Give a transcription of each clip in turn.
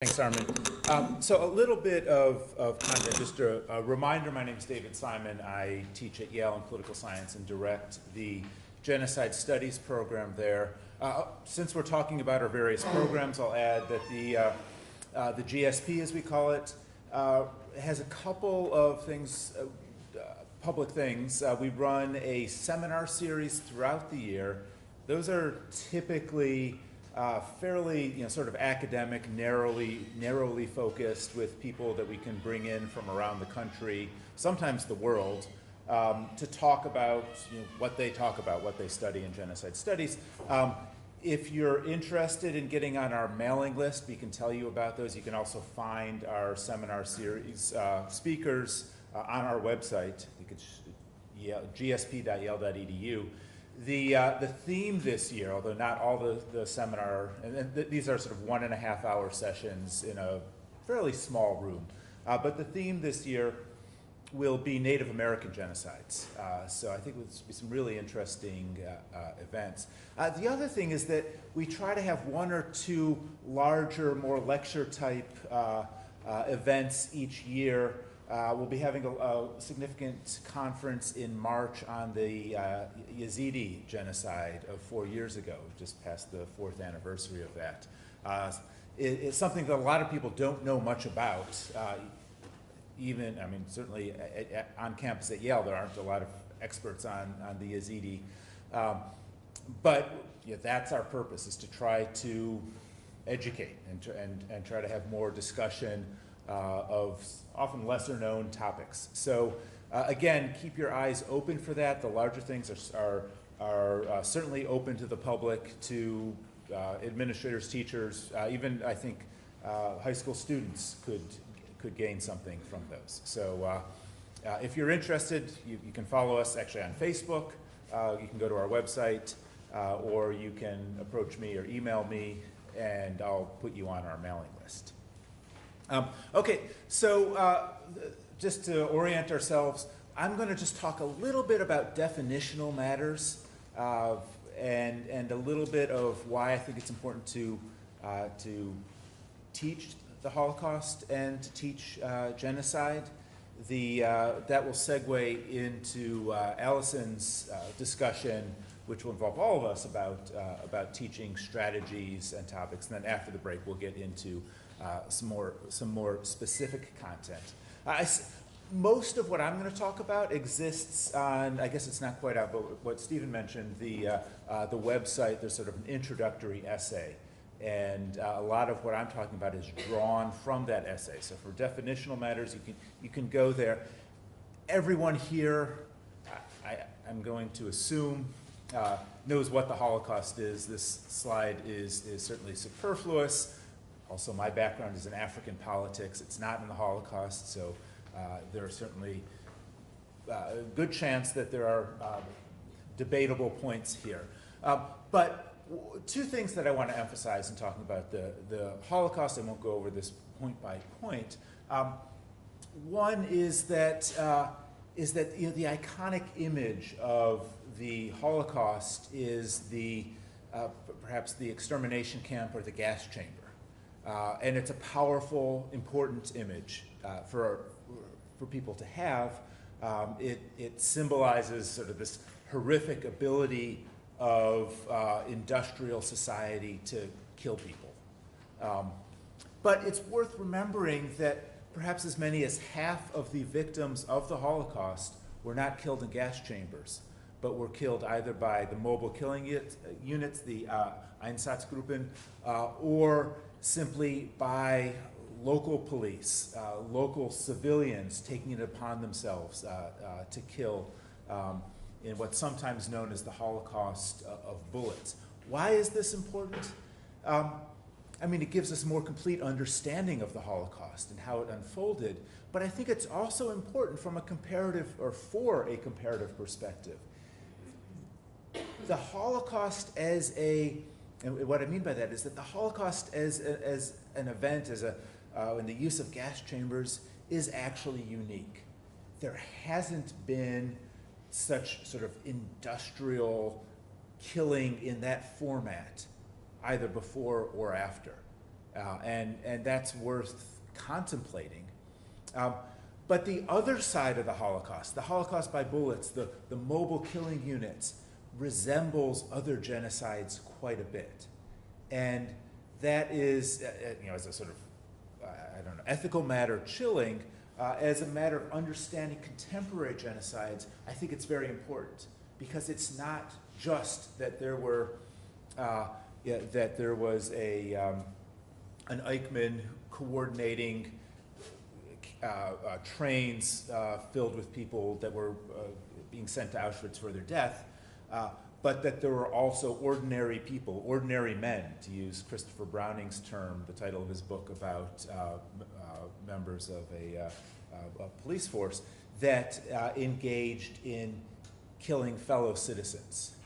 Thanks, Armin. So a little bit of content, just a reminder, my name is David Simon. I teach at Yale in political science and direct the Genocide Studies program there. Since we're talking about our various programs, I'll add that the GSP, as we call it, has a couple of things, public things. We run a seminar series throughout the year. Those are typically fairly, sort of academic, narrowly focused, with people that we can bring in from around the country, sometimes the world, to talk about what they talk about, what they study in genocide studies. If you're interested in getting on our mailing list, we can tell you about those. You can also find our seminar series speakers on our website. You could gsp.yale.edu. The theme this year, although not all the seminar, and these are sort of 1.5 hour sessions in a fairly small room, but the theme this year will be Native American genocides. So I think there'll be some really interesting events. The other thing is that we try to have 1 or 2 larger, more lecture type events each year. We'll be having a significant conference in March on the Yazidi genocide of 4 years ago. We just passed the 4th anniversary of that. It's something that a lot of people don't know much about. Certainly on campus at Yale, there aren't a lot of experts on the Yazidi. But that's our purpose, is to try to educate and try to have more discussion of often lesser known topics. So again, keep your eyes open for that. The larger things are certainly open to the public, to administrators, teachers, even I think high school students could gain something from those. So if you're interested, you can follow us actually on Facebook. You can go to our website, or you can approach me or email me, and I'll put you on our mailing list. Okay, so just to orient ourselves, I'm going to just talk a little bit about definitional matters and a little bit of why I think it's important to teach the Holocaust and to teach genocide. That will segue into Allison's discussion, which will involve all of us about teaching strategies and topics. And then after the break, we'll get into some more specific content. Most of what I'm going to talk about exists on, I guess it's not quite out, but what Stephen mentioned, the website. There's sort of an introductory essay, and a lot of what I'm talking about is drawn from that essay. So for definitional matters, you can go there. Everyone here, I'm going to assume, knows what the Holocaust is. This slide is certainly superfluous. Also, my background is in African politics. It's not in the Holocaust, so there are certainly a good chance that there are debatable points here. But 2 things that I want to emphasize in talking about the Holocaust. I won't go over this point by point. One is that the iconic image of the Holocaust is perhaps the extermination camp or the gas chamber. And it's a powerful, important image for people to have. It symbolizes sort of this horrific ability of industrial society to kill people. But it's worth remembering that perhaps as many as half of the victims of the Holocaust were not killed in gas chambers, but were killed either by the mobile killing units, the Einsatzgruppen, or simply by local police, local civilians taking it upon themselves to kill in what's sometimes known as the Holocaust of bullets. Why is this important? It gives us a more complete understanding of the Holocaust and how it unfolded, but I think it's also important from for a comparative perspective. The Holocaust and what I mean by that is that the Holocaust as an event, in the use of gas chambers, is actually unique. There hasn't been such sort of industrial killing in that format either before or after. and that's worth contemplating. But the other side of the Holocaust by bullets, the mobile killing units, resembles other genocides quite a bit. And that is, as a sort of, ethical matter chilling, as a matter of understanding contemporary genocides, I think it's very important, because it's not just that there were, that there was an Eichmann coordinating trains filled with people that were being sent to Auschwitz for their death, but that there were also ordinary people, ordinary men, to use Christopher Browning's term, the title of his book about members of a police force, that engaged in killing fellow citizens.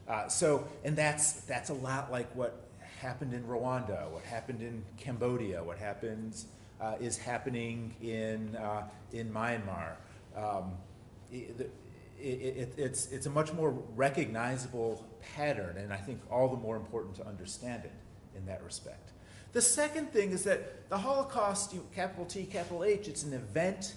And that's a lot like what happened in Rwanda, what happened in Cambodia, what is happening in Myanmar. It's a much more recognizable pattern, and I think all the more important to understand it in that respect. The second thing is that the Holocaust, capital T, capital H, it's an event,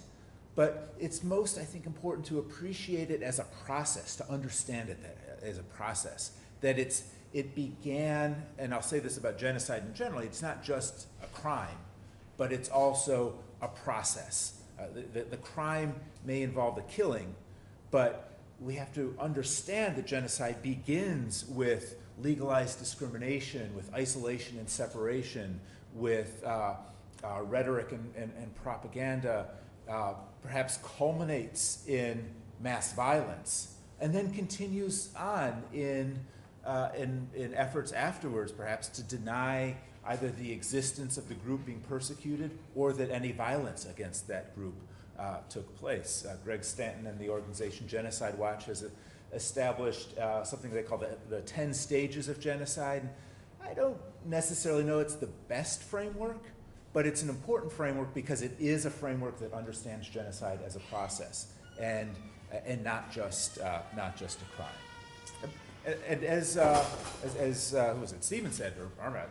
but it's most, I think, important to appreciate it as a process, to understand it as a process. That it began, and I'll say this about genocide in general, it's not just a crime, but it's also a process. The crime may involve the killing, but we have to understand that genocide begins with legalized discrimination, with isolation and separation, with rhetoric and propaganda, perhaps culminates in mass violence, and then continues on in efforts afterwards, perhaps to deny either the existence of the group being persecuted or that any violence against that group took place. Greg Stanton and the organization Genocide Watch has established something they call the 10 stages of genocide. I don't necessarily know it's the best framework, but it's an important framework because it is a framework that understands genocide as a process and not just a crime. And as who was it? Stephen said, or Armad,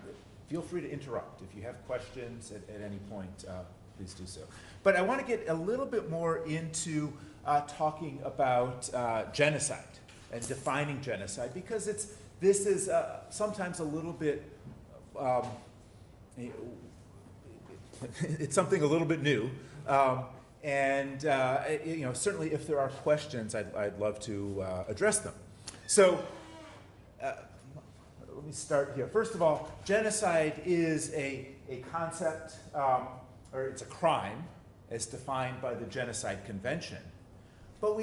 feel free to interrupt if you have questions at any point. Please do so. But I want to get a little bit more into talking about genocide and defining genocide, because this is sometimes a little bit it's something a little bit new, and certainly if there are questions, I'd love to address them. So let me start here. First of all, genocide is a concept, or it's a crime as defined by the Genocide Convention. But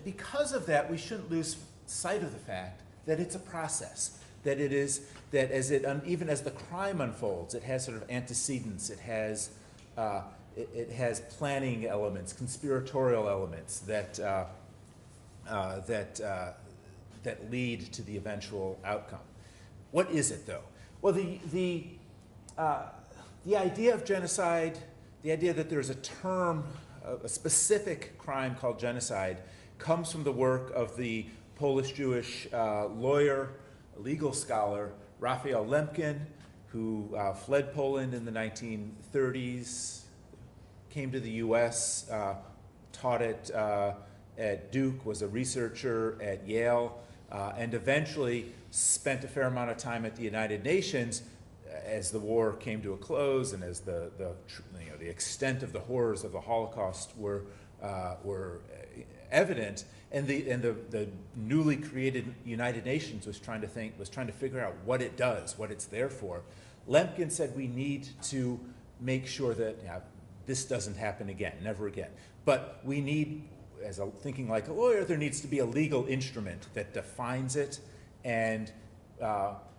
because of that, we shouldn't lose sight of the fact that it's a process, that it is, that even as the crime unfolds, it has sort of antecedents, it has planning elements, conspiratorial elements that lead to the eventual outcome. What is it, though? Well, the idea of genocide, the idea that there's a term, a specific crime called genocide, comes from the work of the Polish-Jewish lawyer, legal scholar, Raphael Lemkin, who fled Poland in the 1930s, came to the US, taught at Duke, was a researcher at Yale, and eventually spent a fair amount of time at the United Nations as the war came to a close and as the extent of the horrors of the Holocaust were evident, and the newly created United Nations was trying to figure out what it does, what it's there for. Lemkin said we need to make sure that this doesn't happen again, never again. But we need, thinking like a lawyer, there needs to be a legal instrument that defines it and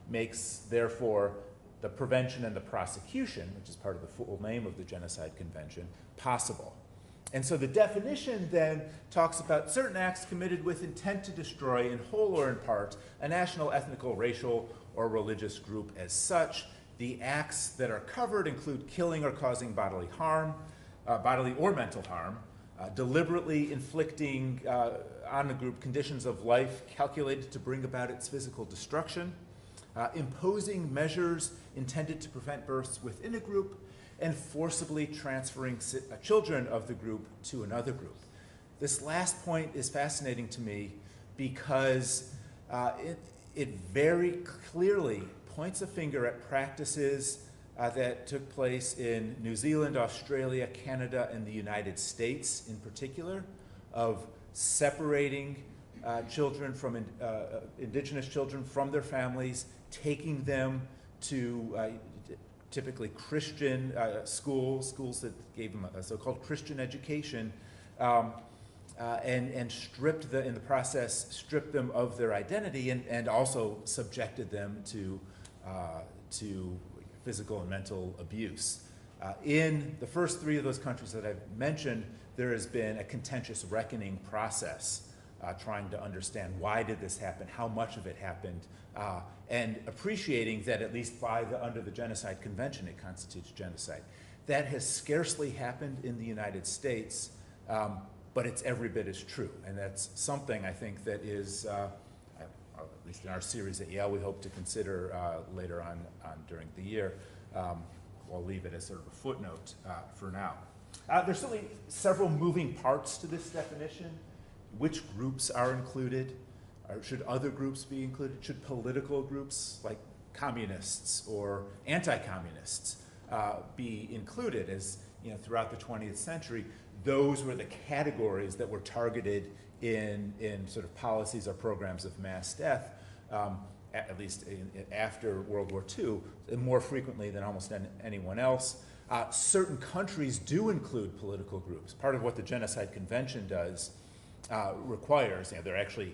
makes, therefore, the prevention and the prosecution, which is part of the full name of the Genocide Convention, possible. And so the definition then talks about certain acts committed with intent to destroy, in whole or in part, a national, ethnical, racial, or religious group as such. The acts that are covered include killing or causing bodily harm, bodily or mental harm, deliberately inflicting on a group conditions of life calculated to bring about its physical destruction, imposing measures intended to prevent births within a group, and forcibly transferring children of the group to another group. This last point is fascinating to me because it very clearly points a finger at practices that took place in New Zealand, Australia, Canada, and the United States in particular, of separating children from indigenous children from their families, taking them to typically Christian schools that gave them a so-called Christian education, and in the process stripped them of their identity and also subjected them to physical and mental abuse. In the first three of those countries that I've mentioned, there has been a contentious reckoning process trying to understand why did this happen, how much of it happened, and appreciating that at least under the Genocide Convention it constitutes genocide. That has scarcely happened in the United States, but it's every bit as true. And that's something I think that is, at least in our series at Yale, we hope to consider later on during the year. We'll leave it as sort of a footnote for now. There's certainly several moving parts to this definition. Which groups are included? Or should other groups be included? Should political groups like communists or anti-communists be included? As you know, throughout the 20th century, those were the categories that were targeted in sort of policies or programs of mass death, at least after World War II, more frequently than almost anyone else. Certain countries do include political groups. Part of what the Genocide Convention does requires, there are actually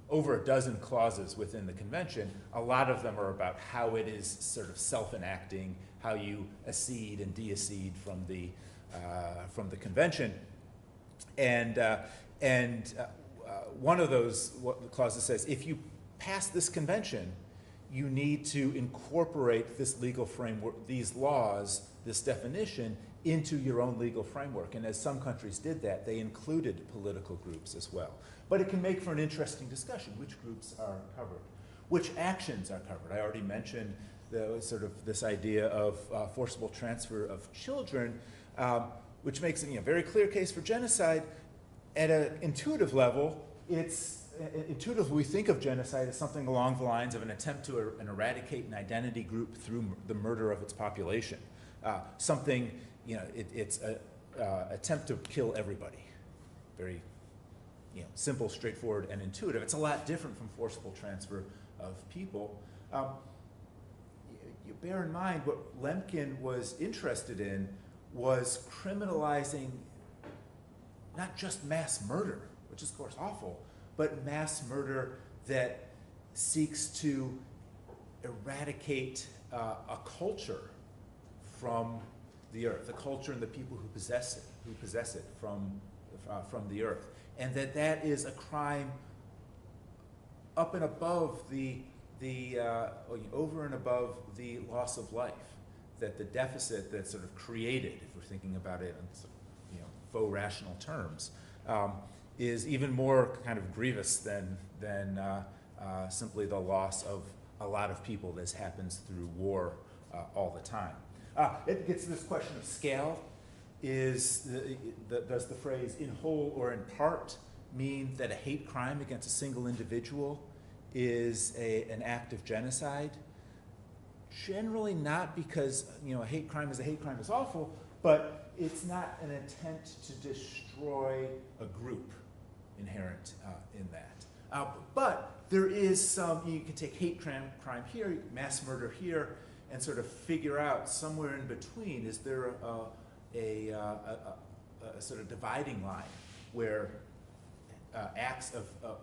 over a dozen clauses within the convention. A lot of them are about how it is sort of self-enacting, how you accede and de-accede from the convention. And one of those clauses says, if you pass this convention, you need to incorporate this legal framework, these laws, this definition, into your own legal framework. And as some countries did that, they included political groups as well. But it can make for an interesting discussion. Which groups are covered? Which actions are covered? I already mentioned this idea of forcible transfer of children, which makes it a very clear case for genocide. At an intuitive level, intuitively we think of genocide as something along the lines of an attempt to eradicate an identity group through the murder of its population. It's an attempt to kill everybody. Very simple, straightforward, and intuitive. It's a lot different from forcible transfer of people. You bear in mind what Lemkin was interested in was criminalizing not just mass murder, which is of course awful, but mass murder that seeks to eradicate a culture from the earth, the culture and the people who possess it from the earth, and that is a crime up and above over and above the loss of life, that the deficit that's sort of created, if we're thinking about it in faux rational terms, is even more kind of grievous than simply the loss of a lot of people. This happens through war all the time. It gets to this question of scale. Does the phrase in whole or in part mean that a hate crime against a single individual is an act of genocide? Generally not, because a hate crime is awful, but it's not an attempt to destroy a group inherent in that. But there is you can take hate crime here, mass murder here, and sort of figure out somewhere in between, is there a sort of dividing line where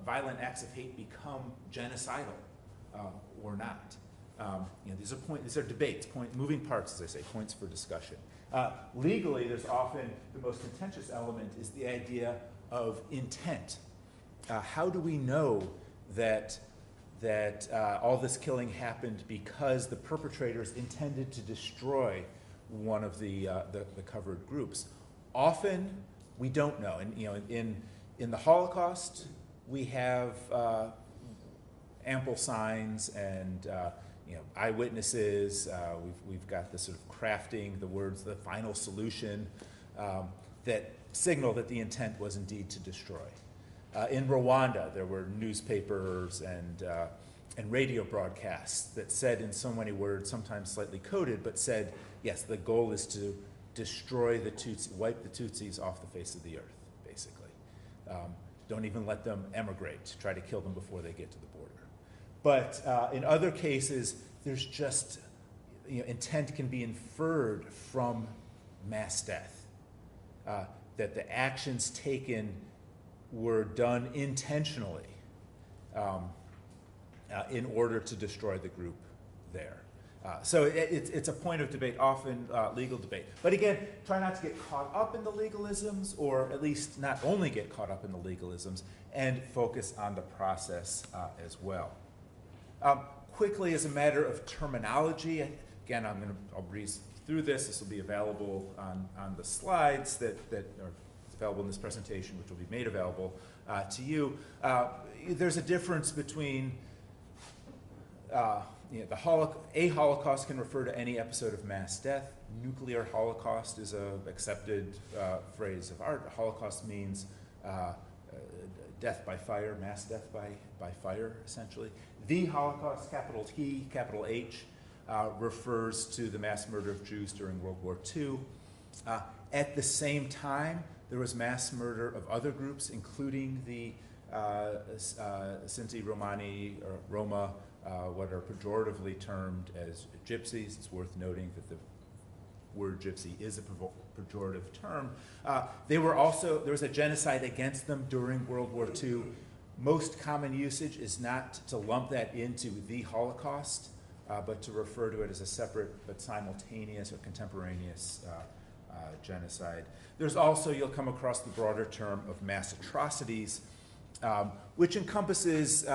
violent acts of hate become genocidal or not? These are debates, moving parts, as I say, points for discussion. Legally, there's often the most contentious element is the idea of intent. How do we know that all this killing happened because the perpetrators intended to destroy one of the covered groups? Often, we don't know. And in the Holocaust, we have ample signs and eyewitnesses. We've got this sort of crafting the words, the final solution, that signal that the intent was indeed to destroy. In Rwanda, there were newspapers and radio broadcasts that said in so many words, sometimes slightly coded, but said, yes, the goal is to destroy the Tutsi, wipe the Tutsis off the face of the earth, basically. Don't even let them emigrate. Try to kill them before they get to the border. But in other cases, there's just, intent can be inferred from mass death. That the actions taken were done intentionally in order to destroy the group there. So it's a point of debate, often legal debate. But again, try not to get caught up in the legalisms, or at least not only get caught up in the legalisms, and focus on the process as well. Quickly, as a matter of terminology, again, I'll breeze through this. This will be available on the slides that are available in this presentation, which will be made available to you. There's a difference between a Holocaust can refer to any episode of mass death. Nuclear Holocaust is an accepted phrase of art. Holocaust means death by fire, mass death by fire, essentially. The Holocaust, capital T, capital H, refers to the mass murder of Jews during World War II. At the same time, there was mass murder of other groups, including the Sinti, Romani, or Roma, what are pejoratively termed as gypsies. It's worth noting that the word gypsy is a pejorative term. There was a genocide against them during World War II. Most common usage is not to lump that into the Holocaust, but to refer to it as a separate but simultaneous or contemporaneous genocide. There's also, you'll come across the broader term of mass atrocities, which encompasses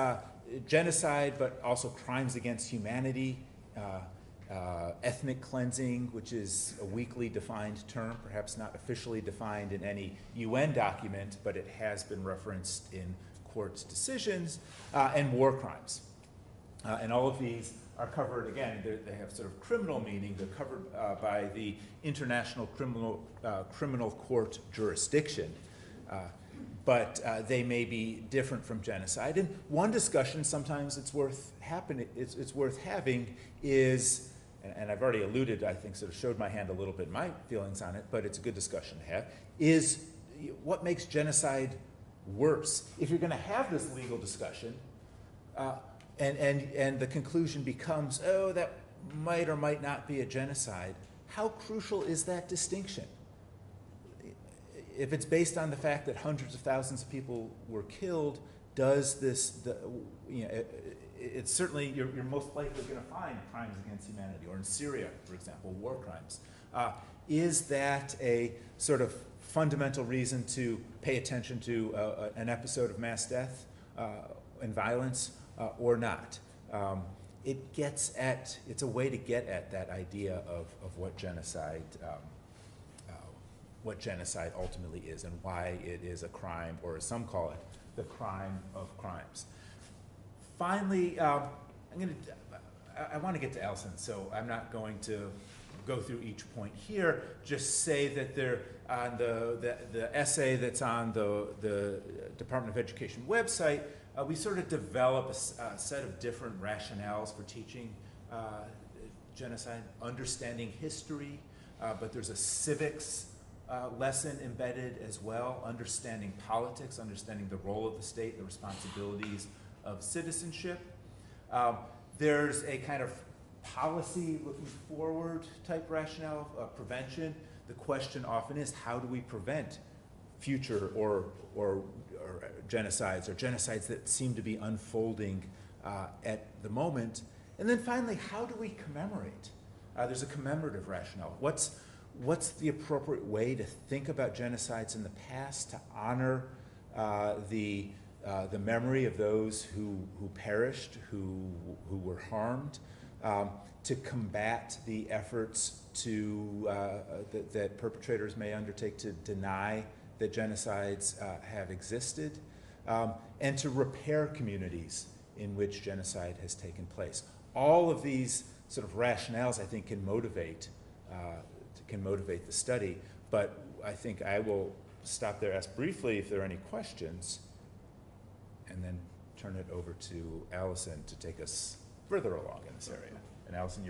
genocide, but also crimes against humanity, ethnic cleansing, which is a weakly defined term, perhaps not officially defined in any UN document, but it has been referenced in court's decisions, and war crimes. And all of these are covered, again, they have sort of criminal meaning. They're covered by the International Criminal Court jurisdiction. But they may be different from genocide. And one discussion sometimes it's worth having is, and I've already alluded, I think, sort of showed my hand a little bit, my feelings on it, but it's a good discussion to have, is what makes genocide worse? If you're going to have this legal discussion, and the conclusion becomes, oh, that might or might not be a genocide, how crucial is that distinction? If it's based on the fact that hundreds of thousands of people were killed, does this, it's certainly, you're most likely going to find crimes against humanity, or in Syria, for example, war crimes. Is that a sort of fundamental reason to pay attention to an episode of mass death and violence, or not? It's a way to get at that idea of what genocide ultimately is, and why it is a crime, or as some call it, the crime of crimes. Finally, I want to get to Alison, so I'm not going to go through each point here. Just say that on the essay that's on the Department of Education website, we sort of develop a set of different rationales for teaching genocide, understanding history, but there's a civics lesson embedded as well, understanding politics, understanding the role of the state, the responsibilities of citizenship. There's a kind of policy looking forward type rationale of prevention. The question often is, how do we prevent future or genocides that seem to be unfolding at the moment? And then finally, how do we commemorate? There's a commemorative rationale. What's the appropriate way to think about genocides in the past, to honor the memory of those who perished, who were harmed, to combat the efforts that perpetrators may undertake to deny that genocides have existed, and to repair communities in which genocide has taken place. All of these sort of rationales, I think, can motivate the study, but I think I will stop there, ask briefly if there are any questions, and then turn it over to Allison to take us further along in this area. And Allison, you